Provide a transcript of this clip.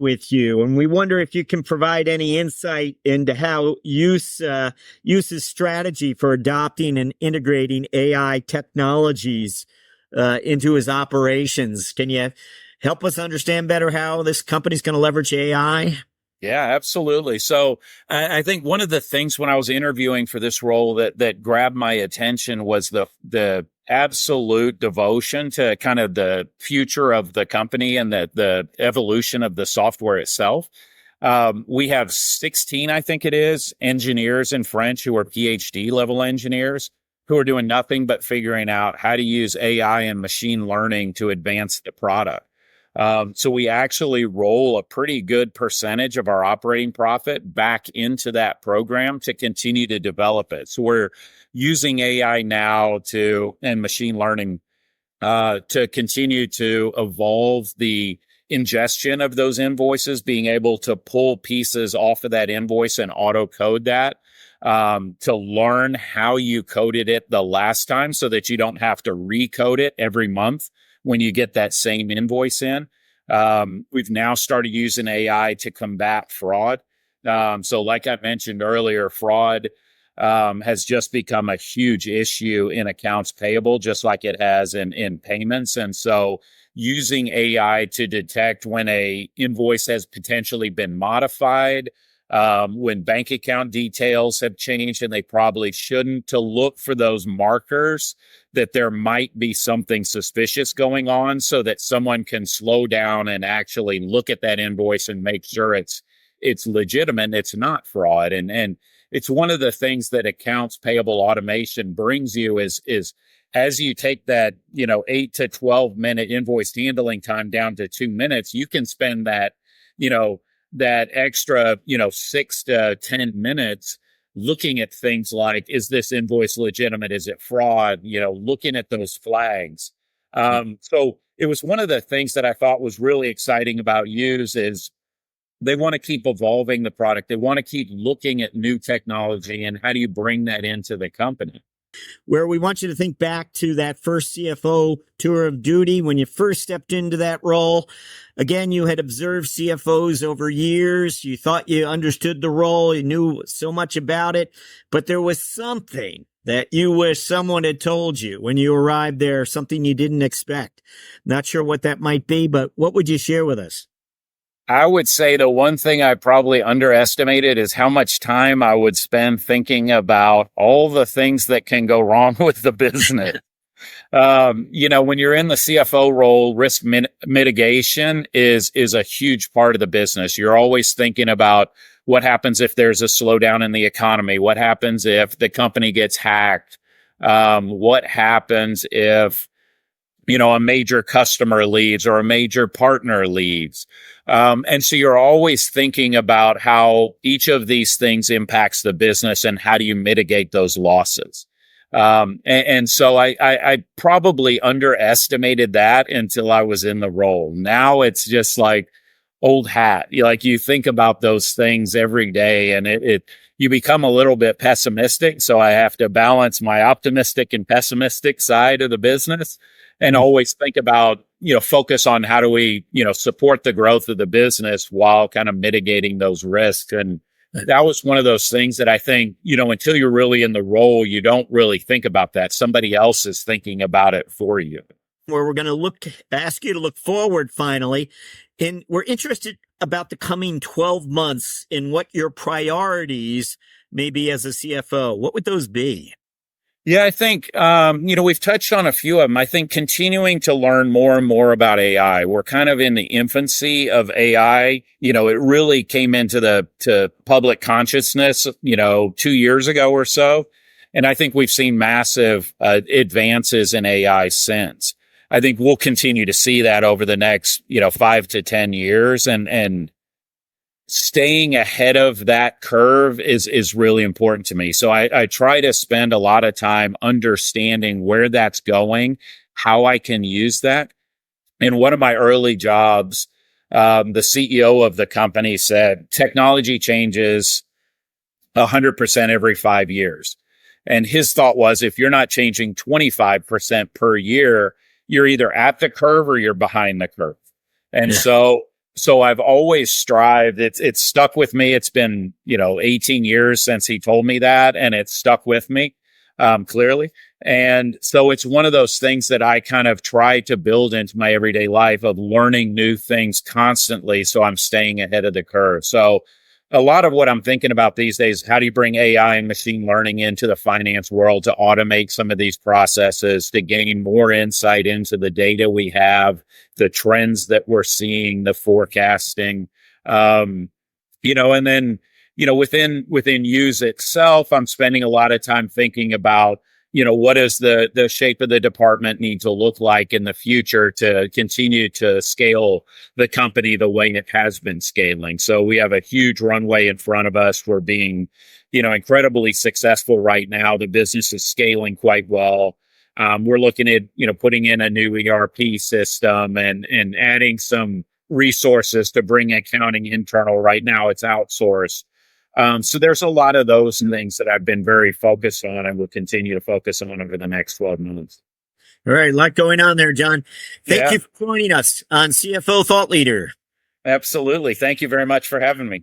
with you, and we wonder if you can provide any insight into how Yooz strategy for adopting and integrating AI technologies into his operations. Can you help us understand better how this company's going to leverage AI? Yeah, absolutely. So I think one of the things when I was interviewing for this role that grabbed my attention was the absolute devotion to kind of the future of the company and the evolution of the software itself. We have 16, I think it is, engineers in French who are PhD level engineers who are doing nothing but figuring out how to use AI and machine learning to advance the product. So we actually roll a pretty good percentage of our operating profit back into that program to continue to develop it. So we're using AI now and machine learning to continue to evolve the ingestion of those invoices, being able to pull pieces off of that invoice and auto code that, to learn how you coded it the last time so that you don't have to recode it every month when you get that same invoice in. We've now started using AI to combat fraud. So like I mentioned earlier, fraud has just become a huge issue in accounts payable, just like it has in payments. And so using AI to detect when a invoice has potentially been modified, when bank account details have changed and they probably shouldn't, to look for those markers that there might be something suspicious going on so that someone can slow down and actually look at that invoice and make sure it's legitimate, it's not fraud. And it's one of the things that accounts payable automation brings you is as you take that, 8 to 12 minute invoice handling time down to 2 minutes, you can spend that, that extra, 6 to 10 minutes looking at things like, is this invoice legitimate? Is it fraud? Looking at those flags. So it was one of the things that I thought was really exciting about Yooz is they want to keep evolving the product. They want to keep looking at new technology and how do you bring that into the company? Where we want you to think back to that first CFO tour of duty when you first stepped into that role. Again, you had observed CFOs over years. You thought you understood the role. You knew so much about it, but there was something that you wish someone had told you when you arrived there, something you didn't expect. Not sure what that might be, but what would you share with us? I would say the one thing I probably underestimated is how much time I would spend thinking about all the things that can go wrong with the business. When you're in the CFO role, risk mitigation is a huge part of the business. You're always thinking about what happens if there's a slowdown in the economy. What happens if the company gets hacked? What happens if a major customer leaves or a major partner leaves. And so you're always thinking about how each of these things impacts the business and how do you mitigate those losses. And so I probably underestimated that until I was in the role. Now it's just like old hat. You think about those things every day and you become a little bit pessimistic. So I have to balance my optimistic and pessimistic side of the business. And always think about, focus on how do we, support the growth of the business while kind of mitigating those risks. And that was one of those things that I think, until you're really in the role, you don't really think about that. Somebody else is thinking about it for you. Where we're going to ask you to look forward finally. And we're interested about the coming 12 months and what your priorities may be as a CFO. What would those be? Yeah, I think, we've touched on a few of them. I think continuing to learn more and more about AI. We're kind of in the infancy of AI. It really came to public consciousness, 2 years ago or so. And I think we've seen massive advances in AI since. I think we'll continue to see that over the next, 5 to 10 years. And staying ahead of that curve is really important to me. So I try to spend a lot of time understanding where that's going, how I can use that. In one of my early jobs, the CEO of the company said, technology changes 100% every 5 years. And his thought was, if you're not changing 25% per year, you're either at the curve or you're behind the curve. And so So I've always strived. It's stuck with me. It's been, 18 years since he told me that, and it's stuck with me, clearly. And so it's one of those things that I kind of try to build into my everyday life of learning new things constantly. So I'm staying ahead of the curve. So a lot of what I'm thinking about these days, how do you bring AI and machine learning into the finance world to automate some of these processes, to gain more insight into the data we have, the trends that we're seeing, the forecasting, and then, within Yooz itself, I'm spending a lot of time thinking about, what does the shape of the department need to look like in the future to continue to scale the company the way it has been scaling. So we have a huge runway in front of us. We're being, incredibly successful right now. The business is scaling quite well. We're looking at, putting in a new ERP system and adding some resources to bring accounting internal. Right now it's outsourced. So there's a lot of those things that I've been very focused on and will continue to focus on over the next 12 months. All right. A lot going on there, John. Thank Yeah. you for joining us on CFO Thought Leader. Absolutely. Thank you very much for having me.